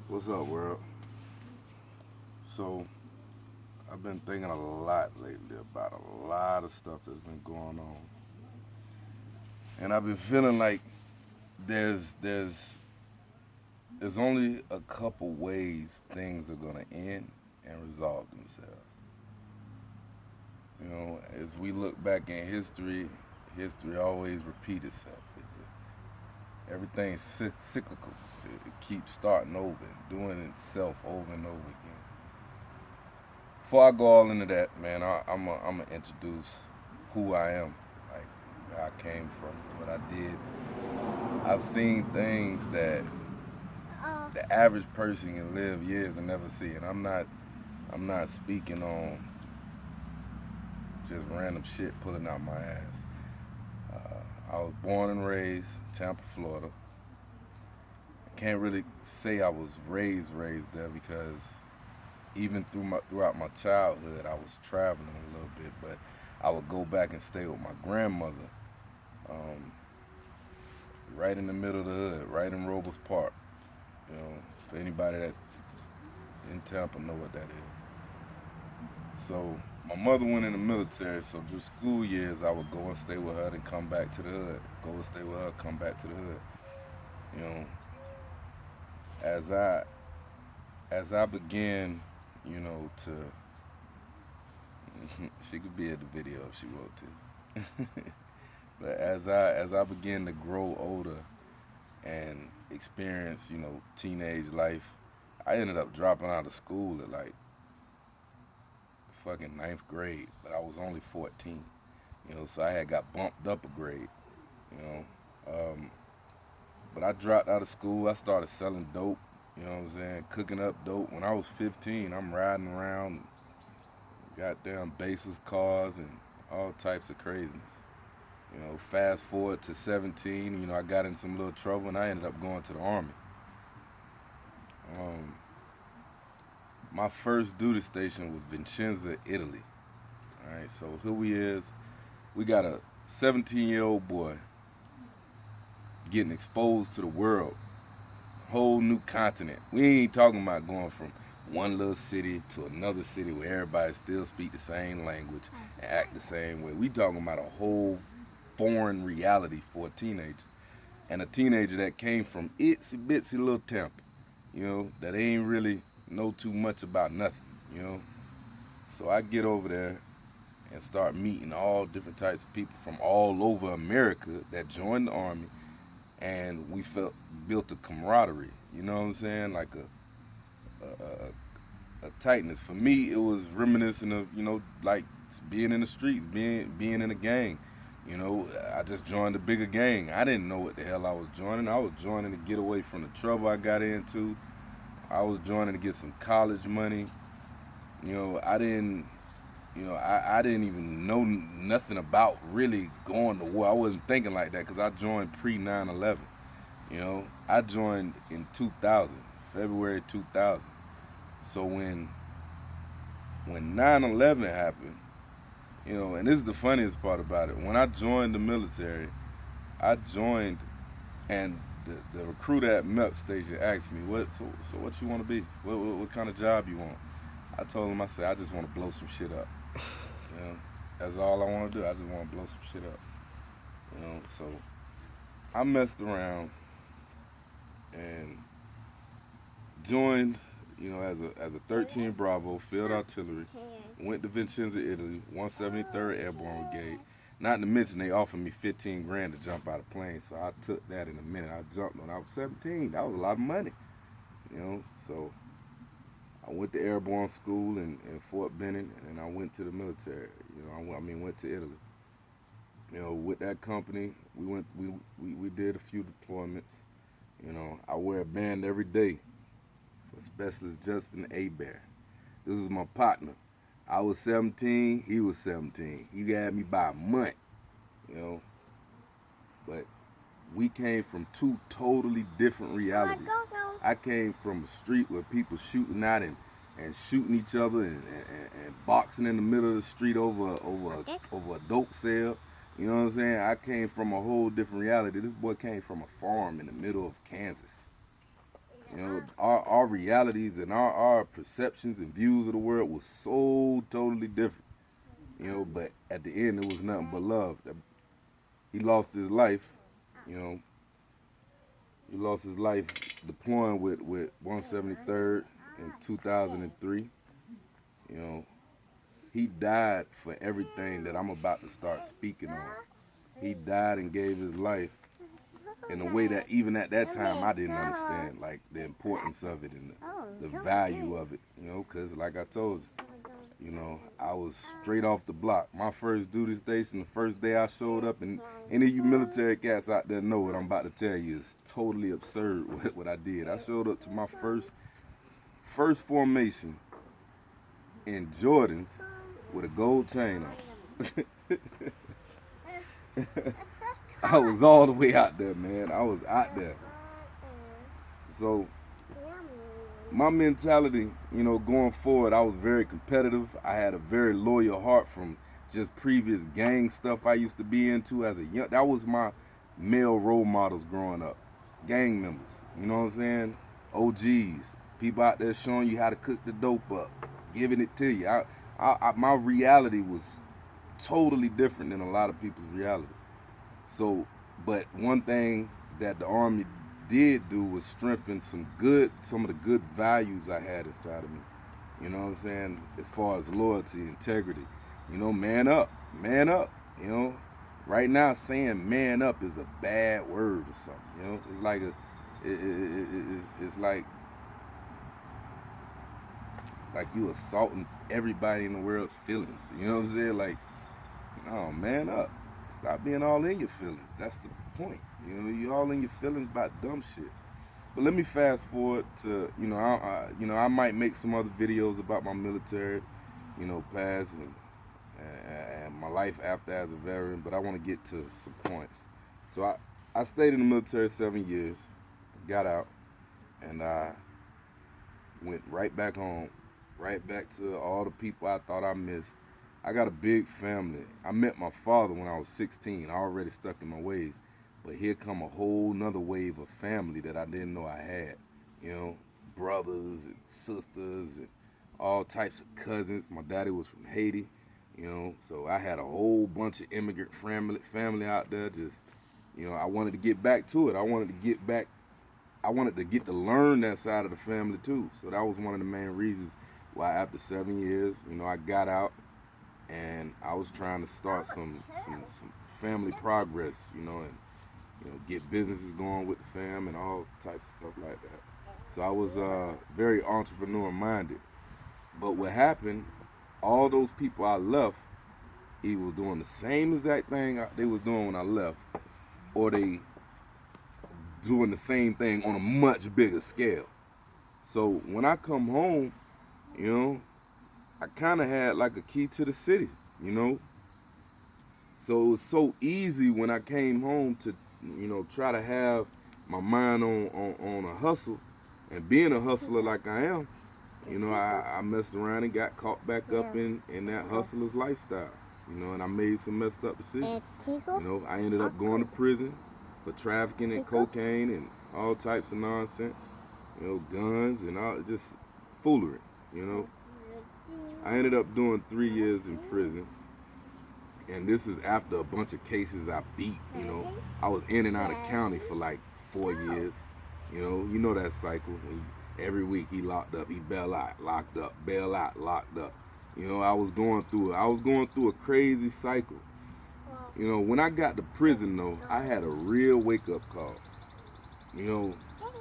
What's up, world? So, I've been thinking a lot lately about a lot of stuff that's been going on. And I've been feeling like there's there's there's only a couple ways things are gonna end and resolve themselves. As we look back in history, history always repeats itself. Everything's cyclical. It keeps starting over and doing itself over and over again. Before I go all into that, man, I'm gonna introduce who I am, like where I came from, what I did. I've seen things that the average person can live years and never see, and I'm not speaking on just random shit pulling out my ass. I was born and raised in Tampa, Florida. I can't really say I was raised there because even throughout my childhood, I was traveling a little bit, but I would go back and stay with my grandmother, um, right in the middle of the hood, right in Robles Park. For anybody that in Tampa know what that is. So my mother went in the military, so through school years, I would go and stay with her, then come back to the hood. Go and stay with her, come back to the hood. You know, as I as I began, to she could be at the video if she wanted to. But as I began to grow older and experience, teenage life, I ended up dropping out of school at like fucking ninth grade, but I was only 14. So I had got bumped up a grade. You know, but I dropped out of school. I started selling dope. You know what I'm saying? Cooking up dope. When I was 15, I'm riding around goddamn baseless cars and all types of craziness. Fast forward to 17, I got in some little trouble and I ended up going to the army. Um, my first duty station was Vincenza, Italy. All right, so here we got a 17-year-old boy getting exposed to the world, whole new continent. We ain't talking about going from one little city to another city where everybody still speak the same language and act the same way. We talking about a whole foreign reality for a teenager. And a teenager that came from itsy bitsy little Tampa, that ain't really know too much about nothing, you know. So I get over there and start meeting all different types of people from all over America that joined the army, and we built a camaraderie. You know what I'm saying? Like a tightness. For me, it was reminiscent of like being in the streets, being in a gang. I just joined a bigger gang. I didn't know what the hell I was joining. I was joining to get away from the trouble I got into. I was joining to get some college money. I didn't. I didn't even know nothing about really going to war. I wasn't thinking like that because I joined pre 9/11. I joined in 2000, February 2000. So when 9/11 happened, and this is the funniest part about it. When I joined the military, I joined, and the recruiter at MEP station asked me, so what you want to be? What kind of job you want? I told him, I said, I just want to blow some shit up. That's all I want to do. I just want to blow some shit up. So I messed around and joined, as a 13 Bravo Field Artillery. Went to Vincenza, Italy, 173rd Airborne Brigade. Not to mention they offered me 15 grand to jump out of plane, so I took that in a minute. I jumped when I was 17. That was a lot of money, So I went to airborne school in Fort Benning, and I went to the military. Went to Italy. With that company, we did a few deployments. I wear a band every day for Specialist Justin Bear. This was my partner. I was 17, he was 17. He had me by a month, you know. But we came from two totally different realities. I came from a street where people shooting out and shooting each other and boxing in the middle of the street over a dope sale. You know what I'm saying? I came from a whole different reality. This boy came from a farm in the middle of Kansas. You know, our realities and our perceptions and views of the world was so totally different. You know, but at the end, it was nothing but love. He lost his life, you know. He lost his life deploying with 173rd in 2003. You know, he died for everything that I'm about to start speaking on. He died and gave his life in a way that even at that time I didn't understand, like the importance of it and the value of it, you know, because like I told you know, I was straight off the block. My first duty station, the first day I showed up, and any of you military cats out there know what I'm about to tell you is totally absurd what I did. I showed up to my first formation in Jordans with a gold chain on. I was all the way out there, man. I was out there. So my mentality, you know, going forward, I was very competitive. I had a very loyal heart from just previous gang stuff I used to be into as a young. That was my male role models growing up. Gang members, you know what I'm saying? OGs, people out there showing you how to cook the dope up, giving it to you. My reality was totally different than a lot of people's reality. So, but one thing that the Army did do was strengthen some of the good values I had inside of me. You know what I'm saying? As far as loyalty, integrity. You know, man up. You know, right now saying man up is a bad word or something. You know, it's like it's like you assaulting everybody in the world's feelings. You know what I'm saying? Like, no, man up. Stop being all in your feelings. That's the point. You know, you all in your feelings about dumb shit. But let me fast forward to, you know, I might make some other videos about my military, you know, past and my life after as a veteran. But I want to get to some points. So I stayed in the military 7 years, got out, and I went right back home, right back to all the people I thought I missed. I got a big family. I met my father when I was 16. I already stuck in my ways. But here come a whole nother wave of family that I didn't know I had. You know, brothers and sisters and all types of cousins. My daddy was from Haiti, you know, so I had a whole bunch of immigrant family out there. Just, you know, I wanted to get back to it. I wanted to get to learn that side of the family too. So that was one of the main reasons why after 7 years, you know, I got out. And I was trying to start some family progress, you know, and you know, get businesses going with the fam and all types of stuff like that. So I was very entrepreneur minded. But what happened, all those people I left, either was doing the same exact thing they was doing when I left, or they doing the same thing on a much bigger scale. So when I come home, you know, I kind of had like a key to the city, you know. So it was so easy when I came home to, you know, try to have my mind on a hustle. And being a hustler like I am, you know, I messed around and got caught back up in that hustler's lifestyle, you know, and I made some messed up decisions. You know, I ended up going to prison for trafficking and cocaine and all types of nonsense, you know, guns and all, just foolery, you know. I ended up doing 3 years in prison, and this is after a bunch of cases I beat, you know. I was in and out of county for like 4 years, you know that cycle. Every week he locked up, he bail out, locked up, bail out, locked up. You know, I was going through a crazy cycle. You know, when I got to prison though, I had a real wake-up call, you know,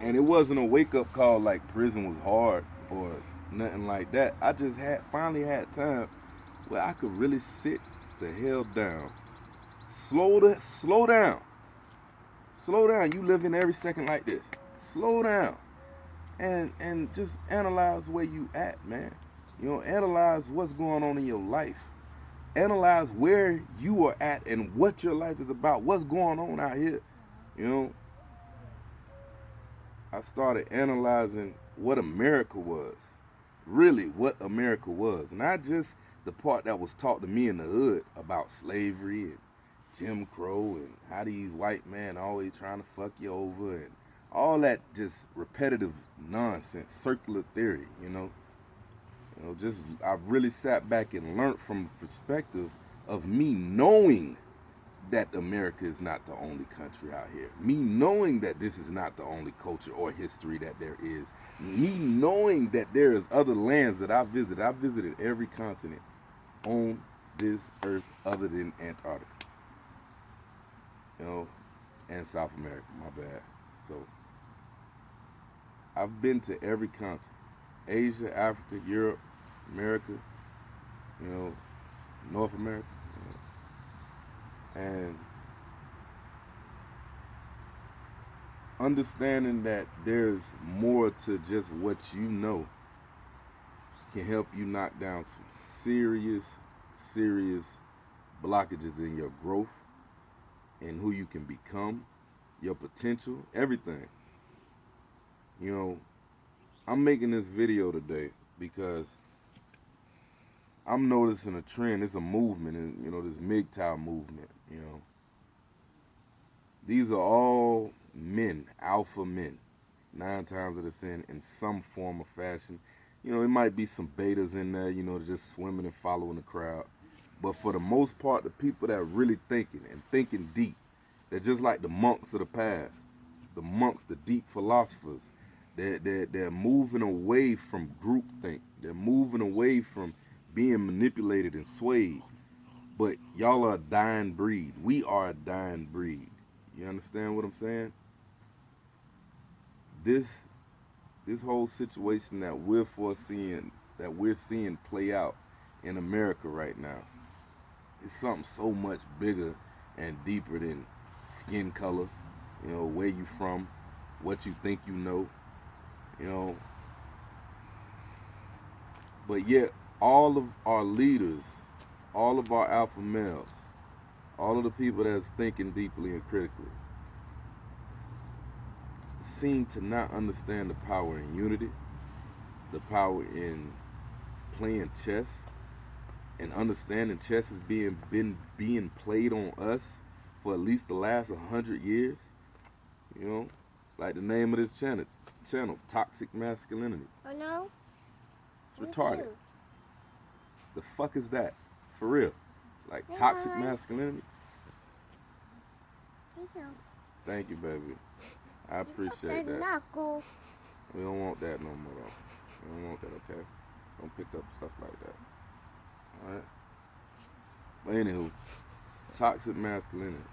and it wasn't a wake-up call like prison was hard or nothing like that. I just finally had time where I could really sit the hell down. Slow down. Slow down. You living every second like this. Slow down. And just analyze where you at, man. You know, analyze what's going on in your life. Analyze where you are at and what your life is about. What's going on out here. You know, I started analyzing what America was. Really what America was. Not just the part that was taught to me in the hood about slavery and Jim Crow and how these white men always trying to fuck you over and all that just repetitive nonsense, circular theory, just I really sat back and learned from the perspective of me knowing that America is not the only country out here. Me knowing that this is not the only culture or history that there is. Me knowing that there is other lands that I visited. I visited every continent on this earth other than Antarctica. And South America, my bad. So, I've been to every continent. Asia, Africa, Europe, America, North America. And understanding that there's more to just what you know can help you knock down some serious blockages in your growth and who you can become, your potential, everything. I'm making this video today because I'm noticing a trend. It's a movement, and this MGTOW movement. These are all men, alpha men, 9 times out of 10 in some form or fashion. It might be some betas in there, just swimming and following the crowd. But for the most part, the people that are really thinking deep, they're just like the monks of the past, the monks, the deep philosophers. They're moving away from groupthink. They're moving away from being manipulated and swayed. But y'all are a dying breed. We are a dying breed. You understand what I'm saying? This whole situation that we're seeing play out in America right now is something so much bigger and deeper than skin color, where you from, what you think you know, But yet, all of our leaders, all of our alpha males, all of the people that's thinking deeply and critically, seem to not understand the power in unity, the power in playing chess, and understanding chess is being played on us for at least the last 100 years. Like the name of this channel, Toxic Masculinity. Oh no? It's retarded. The fuck is that? For real. Like toxic masculinity? Thank you, baby. I appreciate that. Knuckle. We don't want that no more, though. We don't want that, okay? Don't pick up stuff like that. Alright? But anywho, toxic masculinity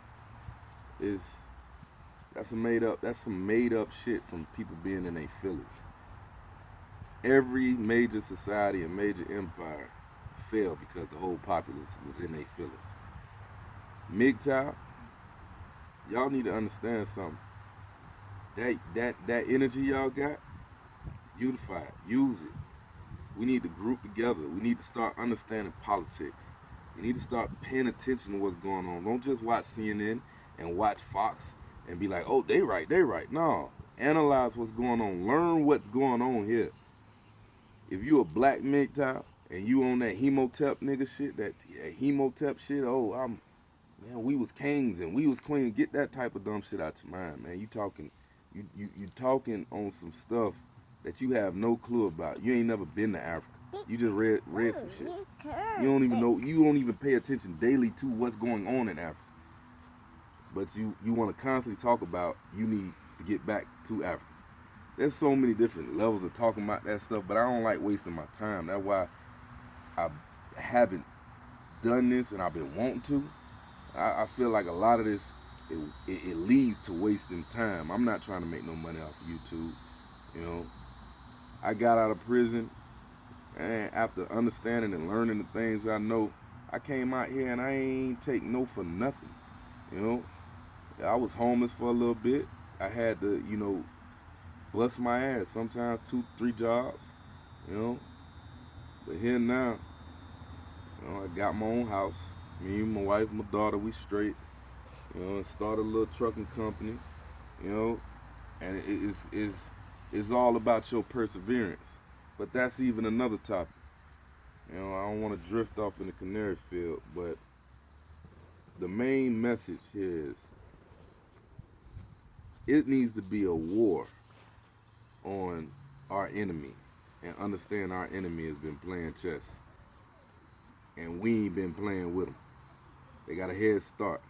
that's some made up shit from people being in their feelings. Every major society and major empire failed because the whole populace was in their feelings. MGTOW, y'all need to understand something. That energy y'all got, unify it, use it. We need to group together. We need to start understanding politics. We need to start paying attention to what's going on. Don't just watch CNN and watch Fox and be like, oh, they right. No, analyze what's going on. Learn what's going on here. If you a black MGTOW and you on that hemotep nigga shit, that hemotep shit, we was kings and we was queens. Get that type of dumb shit out your mind, man. You talking on some stuff that you have no clue about. You ain't never been to Africa. You just read some shit. You don't even know. You don't even pay attention daily to what's going on in Africa. But you want to constantly talk about you need to get back to Africa. There's so many different levels of talking about that stuff, but I don't like wasting my time. That's why I haven't done this, and I've been wanting to. I feel like a lot of this, it leads to wasting time. I'm not trying to make no money off of YouTube. I got out of prison, and after understanding and learning the things I know, I came out here and I ain't take no for nothing. I was homeless for a little bit. I had to, bust my ass, sometimes 2-3 jobs, But here now, I got my own house. Me, my wife, my daughter, we straight. And started a little trucking company, and it's all about your perseverance. But that's even another topic. I don't want to drift off in the canary field, but the main message here is it needs to be a war on our enemy, and understand our enemy has been playing chess, and we ain't been playing with them. They got a head start.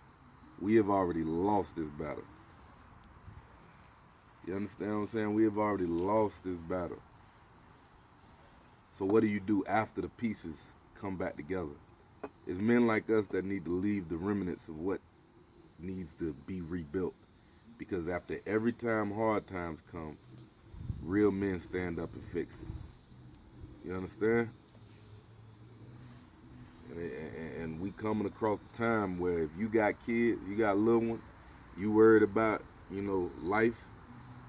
We have already lost this battle. You understand what I'm saying? We have already lost this battle. So what do you do after the pieces come back together? It's men like us that need to leave the remnants of what needs to be rebuilt. Because after every time hard times come, real men stand up and fix it. You understand? And we coming across a time where if you got kids, you got little ones, you worried about, life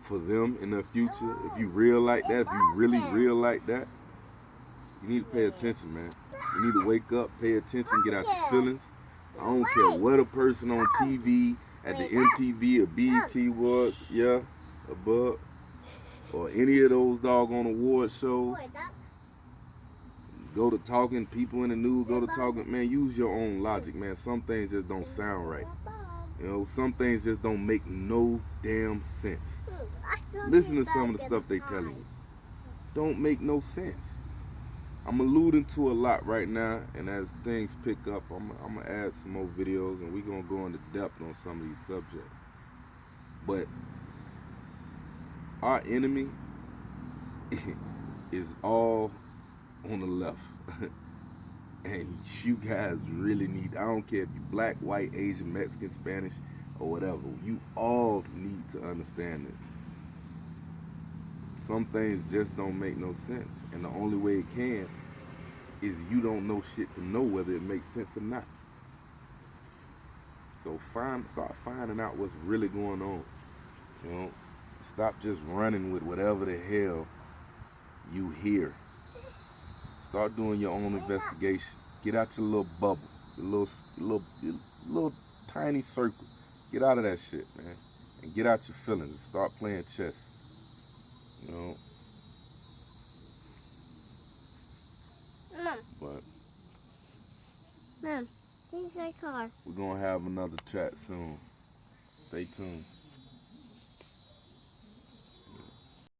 for them in the future. If you real like that, if you really real like that, you need to pay attention, man. You need to wake up, pay attention, get out your feelings. I don't care what a person on TV, at the MTV or BET was, above, or any of those doggone award shows. Go to talking, people in the news, go to talking, man, use your own logic, man. Some things just don't sound right. Some things just don't make no damn sense. Listen to some of the stuff they telling you. Don't make no sense. I'm alluding to a lot right now, and as things pick up, I'm going to add some more videos, and we're going to go into depth on some of these subjects. But our enemy is all on the left. And you guys really need, I don't care if you're black, white, Asian, Mexican, Spanish, or whatever, you all need to understand this. Some things just don't make no sense, and the only way it can is you don't know shit to know whether it makes sense or not. So start finding out what's really going on. Stop just running with whatever the hell you hear. Start doing your own investigation. Get out your little bubble, your little tiny circle. Get out of that shit, man, and get out your feelings and start playing chess. But Mom, these are cars. We're gonna have another chat soon. Stay tuned.